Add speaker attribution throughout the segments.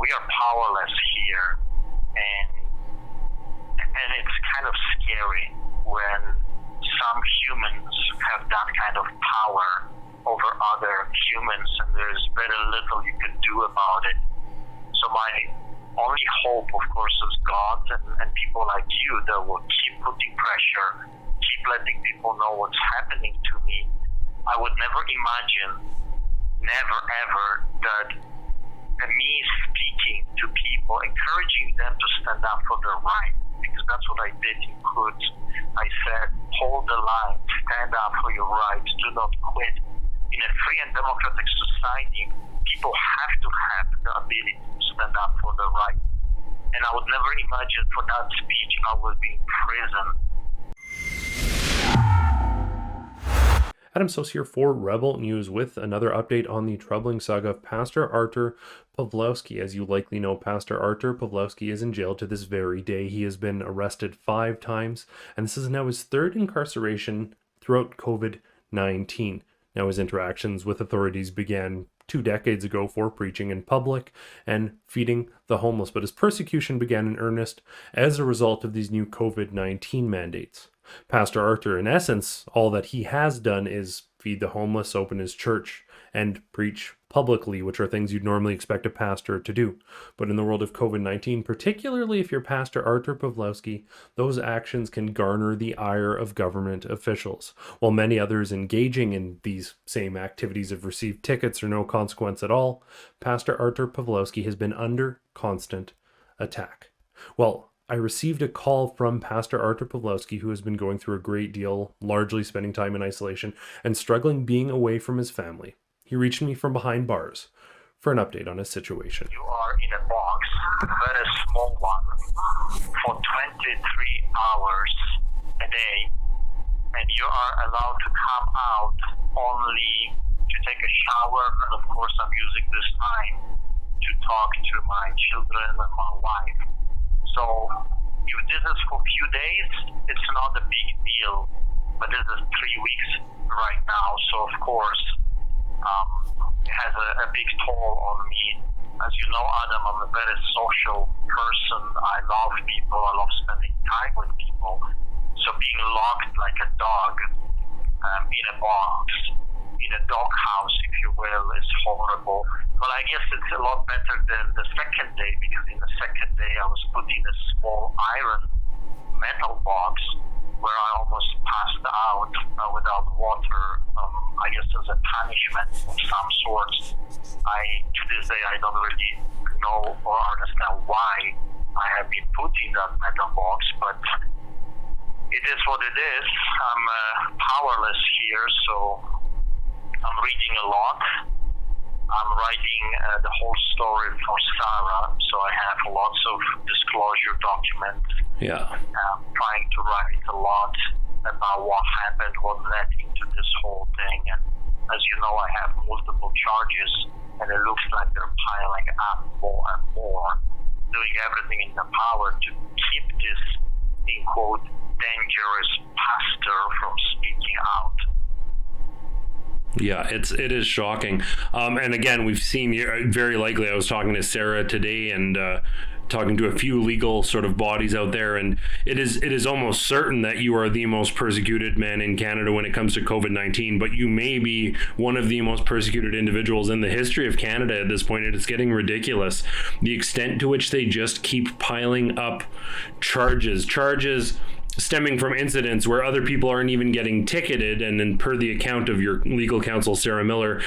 Speaker 1: we are powerless here, and it's kind of scary when some humans have that kind of power over other humans, and there's very little you can do about it. So my only hope, of course, is God and people like you that will keep putting pressure, keep letting people know what's happening to me. I would never imagine, never ever, that me speaking to people, encouraging them to stand up for their right, because that's what I did in Quds. I said, hold the line, stand up for your rights, do not quit. In a free and democratic society, people have to have the ability to stand up for their right. And I would never imagine for that speech I would be in prison.
Speaker 2: Adam Sos here for Rebel News with another update on the troubling saga of Pastor Artur Pawlowski. As you likely know, Pastor Artur Pawlowski is in jail to this very day. He has been arrested 5 times, and this is now his 3rd incarceration throughout COVID-19. Now, his interactions with authorities began 2 decades ago for preaching in public and feeding the homeless, but his persecution began in earnest as a result of these new COVID-19 mandates. Pastor Artur, in essence, all that he has done is feed the homeless, open his church, and preach publicly, which are things you'd normally expect a pastor to do. But in the world of COVID-19, particularly if you're Pastor Artur Pawlowski, those actions can garner the ire of government officials. While many others engaging in these same activities have received tickets or no consequence at all, Pastor Artur Pawlowski has been under constant attack. Well, I received a call from Pastor Artur Pawlowski, who has been going through a great deal, largely spending time in isolation and struggling being away from his family. He reached me from behind bars for an update on his situation.
Speaker 1: You are in a box, a very small one, for 23 hours a day, and you are allowed to come out only to take a shower, and of course I'm using this time to talk to my children and my wife. So if this is for a few days, it's not a big deal, but this is 3 weeks right now, so of course it has a big toll on me. As you know, Adam, I'm a very social person. I love people. I love spending time with people. So being locked like a dog in a box, in a doghouse, if you will, is horrible. But I guess it's a lot better than the second day, because in the second day I was put in a small iron metal box where I almost passed out without water. I guess as a punishment of some sort. To this day, I don't really know or understand why I have been put in that metal box, but it is what it is. I'm powerless here, so I'm reading a lot. I'm writing the whole story for Sarah, so I have lots of disclosure documents.
Speaker 2: Yeah.
Speaker 1: Trying to write a lot about what happened, what led into this whole thing. And as you know, I have multiple charges, and it looks like they're piling up more and more, doing everything in their power to keep this, in quote, dangerous pastor from speaking out.
Speaker 2: Yeah, it is shocking. And again, we've seen, very likely, I was talking to Sarah today and talking to a few legal sort of bodies out there, and it is almost certain that you are the most persecuted man in Canada when it comes to COVID-19, but you may be one of the most persecuted individuals in the history of Canada at this point. It's getting ridiculous. The extent to which they just keep piling up charges stemming from incidents where other people aren't even getting ticketed, and then per the account of your legal counsel, Sarah Miller,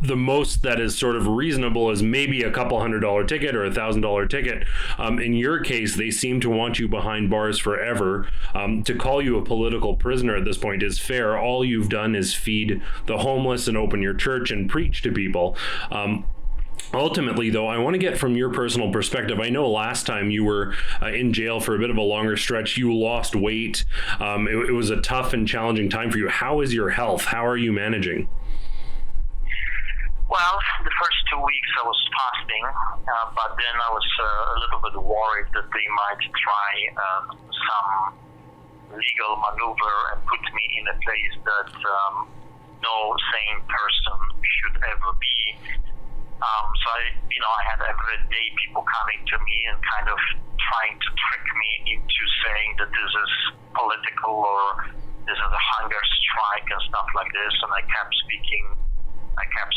Speaker 2: the most that is sort of reasonable is maybe a couple $100 ticket or $1,000 ticket. In your case, they seem to want you behind bars forever. To call you a political prisoner at this point is fair. All you've done is feed the homeless and open your church and preach to people. Ultimately, though, I want to get from your personal perspective. I know last time you were in jail for a bit of a longer stretch, you lost weight. It was a tough and challenging time for you. How is your health? How are you managing?
Speaker 1: Well, the first 2 weeks I was fasting, but then I was a little bit worried that they might try some legal maneuver and put me in a place that no sane person should ever be. So I had every day people coming to me and kind of trying to trick me into saying that this is political or this is a hunger strike and stuff like this. And I kept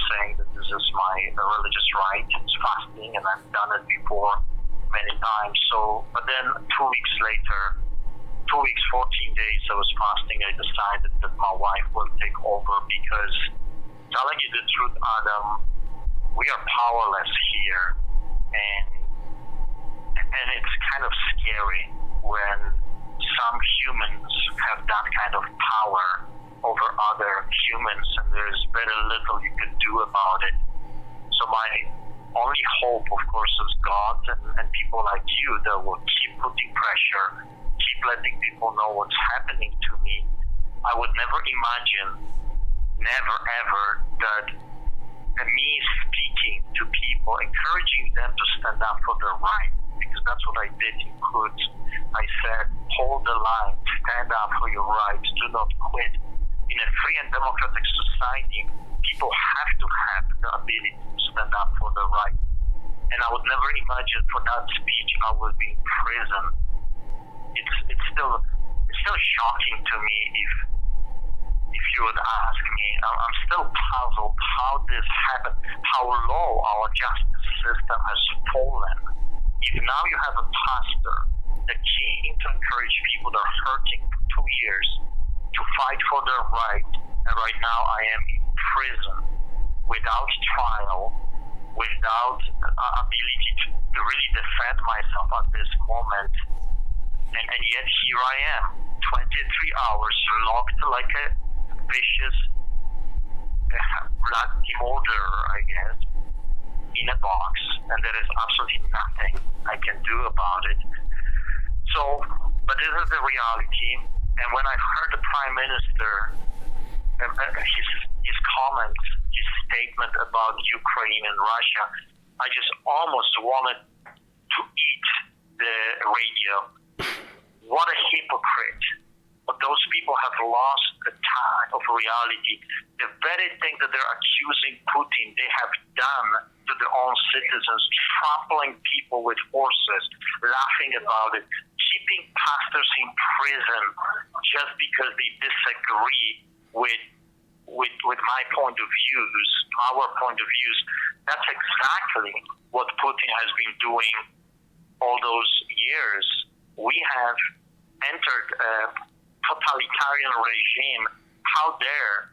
Speaker 1: saying that this is my religious right. It's fasting, and I've done it before many times. So, but then 2 weeks later, 2 weeks, 14 days I was fasting, I decided that my wife will take over, because telling you the truth, Adam, we are powerless here, and it's kind of scary when some humans have that kind of power over other humans, and there's very little you can do about it. So my only hope, of course, is God and people like you that will keep putting pressure, keep letting people know what's happening to me. I would never imagine, never ever, that me speaking to people, encouraging them to stand up for their right, because that's what I did in Quds. I said, hold the line, stand up for your rights, do not quit. In a free and democratic society, people have to have the ability to stand up for their rights. And I would never imagine for that speech I would be in prison. It's still shocking to me if you would ask me. I'm still puzzled how this happened, how low our justice system has fallen. If now you have a pastor that came to encourage people that are hurting for 2 years to fight for their rights, and right now I am in prison without trial, without ability to really defend myself at this moment, and yet here I am, 23 hours locked like a vicious blood murderer, I guess, in a box, and there is absolutely nothing I can do about it. So, but this is the reality. And when I heard the Prime Minister, his comments, his statement about Ukraine and Russia, I just almost wanted to eat the radio. What a hypocrite. But those people have lost the tag of reality. The very thing that they're accusing Putin, they have done to their own citizens, trampling people with horses, laughing about it, keeping pastors in prison just because they disagree with my point of views, our point of views. That's exactly what Putin has been doing all those years. We have entered a totalitarian regime. How dare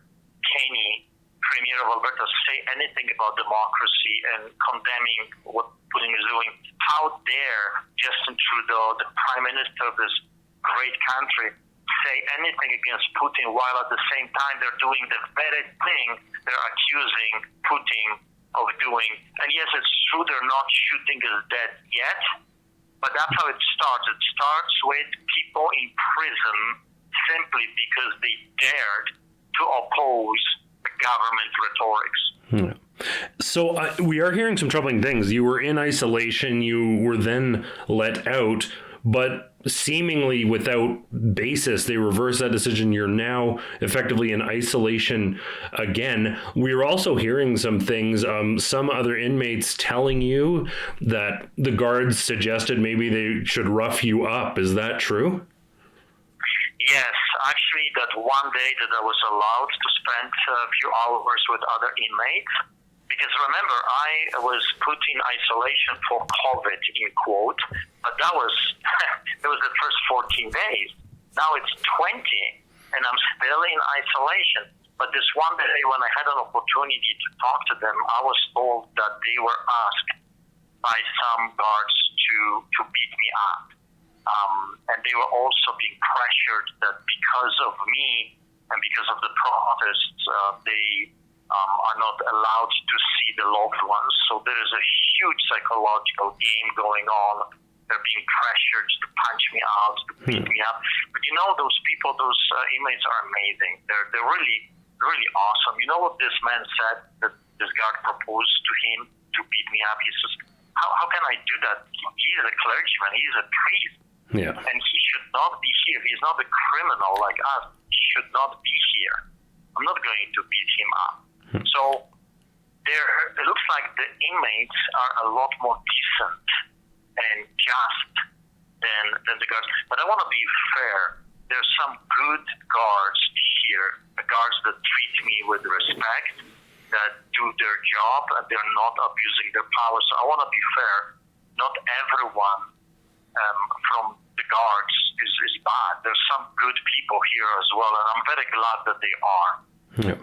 Speaker 1: Kenney, Premier of Alberta, say anything about democracy and condemning what Putin is doing? How dare Justin Trudeau, the Prime Minister of this great country, say anything against Putin while at the same time they're doing the very thing they're accusing Putin of doing? And yes, it's true they're not shooting us dead yet, but that's how it starts. It starts with people in prison simply because they dared to oppose the government rhetorics.
Speaker 2: So we are hearing some troubling things. You were in isolation, you were then let out, but seemingly without basis, they reversed that decision. You're now effectively in isolation again. We're also hearing some things, some other inmates telling you that the guards suggested maybe they should rough you up. Is that true?
Speaker 1: Yes, actually that one day that I was allowed to spend a few hours with other inmates, because remember, I was put in isolation for COVID, in quote, but that was it was the first 14 days. Now it's 20, and I'm still in isolation. But this one day when I had an opportunity to talk to them, I was told that they were asked by some guards to beat me up. And they were also being pressured that because of me and because of the protests, they are not allowed to see the loved ones. So there is a huge psychological game going on. They're being pressured to punch me out, to beat me up. But you know, those people, those inmates are amazing. They're really, really awesome. You know what this man said that this guard proposed to him to beat me up? He says, how can I do that? He is a clergyman. He is a priest.
Speaker 2: Yeah.
Speaker 1: And he should not be here. He's not a criminal like us. He should not be here. I'm not going to beat him up. So it looks like the inmates are a lot more decent and just than the guards. But I want to be fair. There's some good guards here, guards that treat me with respect, that do their job, and they're not abusing their power. So I want to be fair. Not everyone from the guards is bad. There's some good people here as well, and I'm very glad that they are.
Speaker 2: Yeah.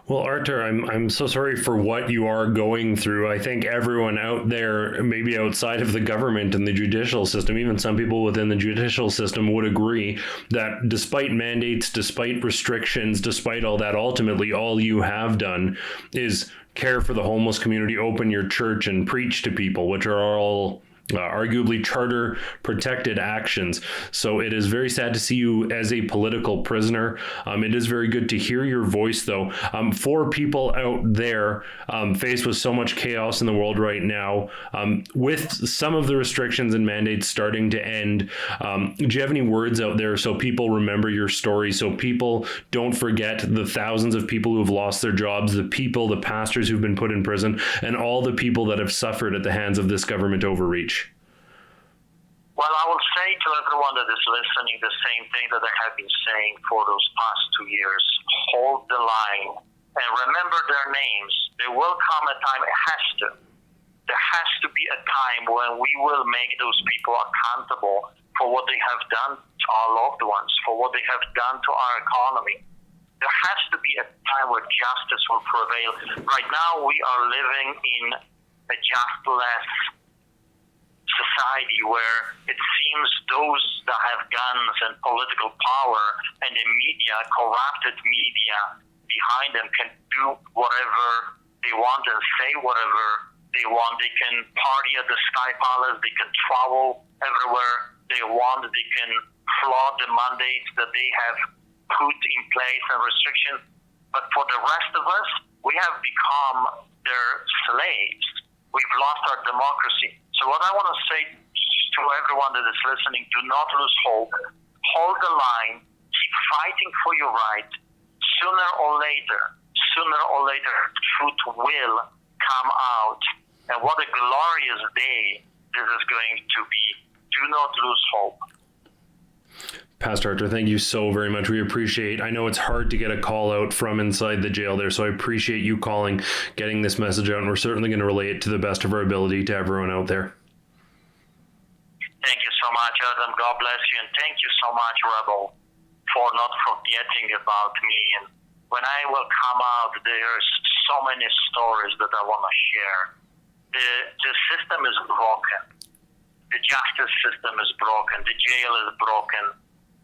Speaker 2: Well, Artur, I'm so sorry for what you are going through. I think everyone out there, maybe outside of the government and the judicial system, even some people within the judicial system would agree that despite mandates, despite restrictions, despite all that, ultimately all you have done is care for the homeless community, open your church and preach to people, which are all arguably charter protected actions. So it is very sad to see you as a political prisoner. It is very good to hear your voice, though. For people out there faced with so much chaos in the world right now, with some of the restrictions and mandates starting to end, do you have any words out there so people remember your story, so people don't forget the thousands of people who have lost their jobs, the pastors who've been put in prison, and all the people that have suffered at the hands of this government overreach?
Speaker 1: Well, I will say to everyone that is listening the same thing that I have been saying for those past 2 years. Hold the line and remember their names. There will come a time, there has to be a time when we will make those people accountable for what they have done to our loved ones, for what they have done to our economy. There has to be a time where justice will prevail. Right now, we are living in a justless society where it seems those that have guns and political power and the media, corrupted media behind them, can do whatever they want and say whatever they want. They can party at the Sky Palace, they can travel everywhere they want, they can flood the mandates that they have put in place and restrictions. But for the rest of us, we have become their slaves. We've lost our democracy. So what I want to say to everyone that is listening, do not lose hope. Hold the line. Keep fighting for your right. Sooner or later, truth will come out. And what a glorious day this is going to be. Do not lose hope.
Speaker 2: Pastor Artur, thank you so very much. We appreciate, I know it's hard to get a call out from inside the jail there, so I appreciate you calling, getting this message out, and we're certainly going to relay it to the best of our ability to everyone out there.
Speaker 1: Thank you so much, Adam. God bless you, and thank you so much, Rebel, for not forgetting about me. And when I will come out, there's so many stories that I want to share. The system is broken. The justice system is broken. The jail is broken.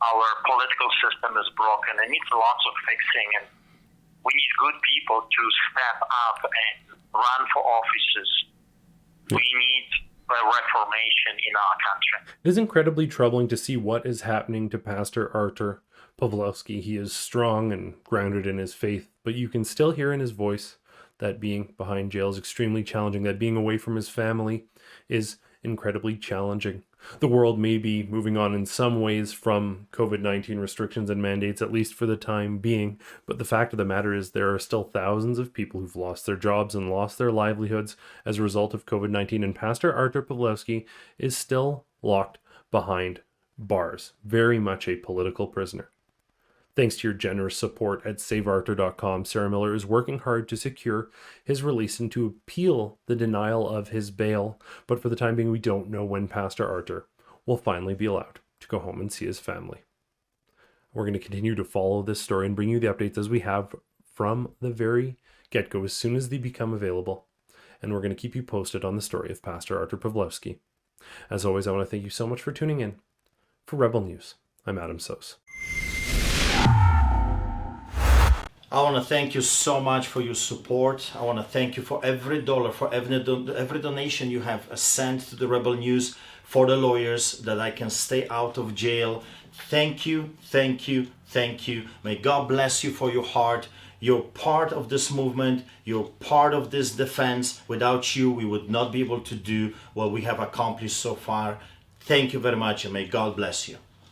Speaker 1: Our political system is broken. It needs lots of fixing, and we need good people to step up and run for offices. We need a reformation in our country.
Speaker 2: It is incredibly troubling to see what is happening to Pastor Artur Pawlowski. He is strong and grounded in his faith, but you can still hear in his voice that being behind jail is extremely challenging, that being away from his family is incredibly challenging. The world may be moving on in some ways from COVID-19 restrictions and mandates, at least for the time being, but the fact of the matter is there are still thousands of people who've lost their jobs and lost their livelihoods as a result of COVID-19, and Pastor Artur Pawlowski is still locked behind bars, very much a political prisoner. Thanks to your generous support at SaveArtur.com, Sarah Miller is working hard to secure his release and to appeal the denial of his bail. But for the time being, we don't know when Pastor Artur will finally be allowed to go home and see his family. We're going to continue to follow this story and bring you the updates as we have from the very get-go as soon as they become available. And we're going to keep you posted on the story of Pastor Artur Pawlowski. As always, I want to thank you so much for tuning in. For Rebel News, I'm Adam Sos.
Speaker 3: I want to thank you so much for your support. I want to thank you for every dollar, for every donation you have sent to the Rebel News, for the lawyers, that I can stay out of jail. Thank you, thank you, thank you. May God bless you for your heart. You're part of this movement. You're part of this defense. Without you, we would not be able to do what we have accomplished so far. Thank you very much, and may God bless you.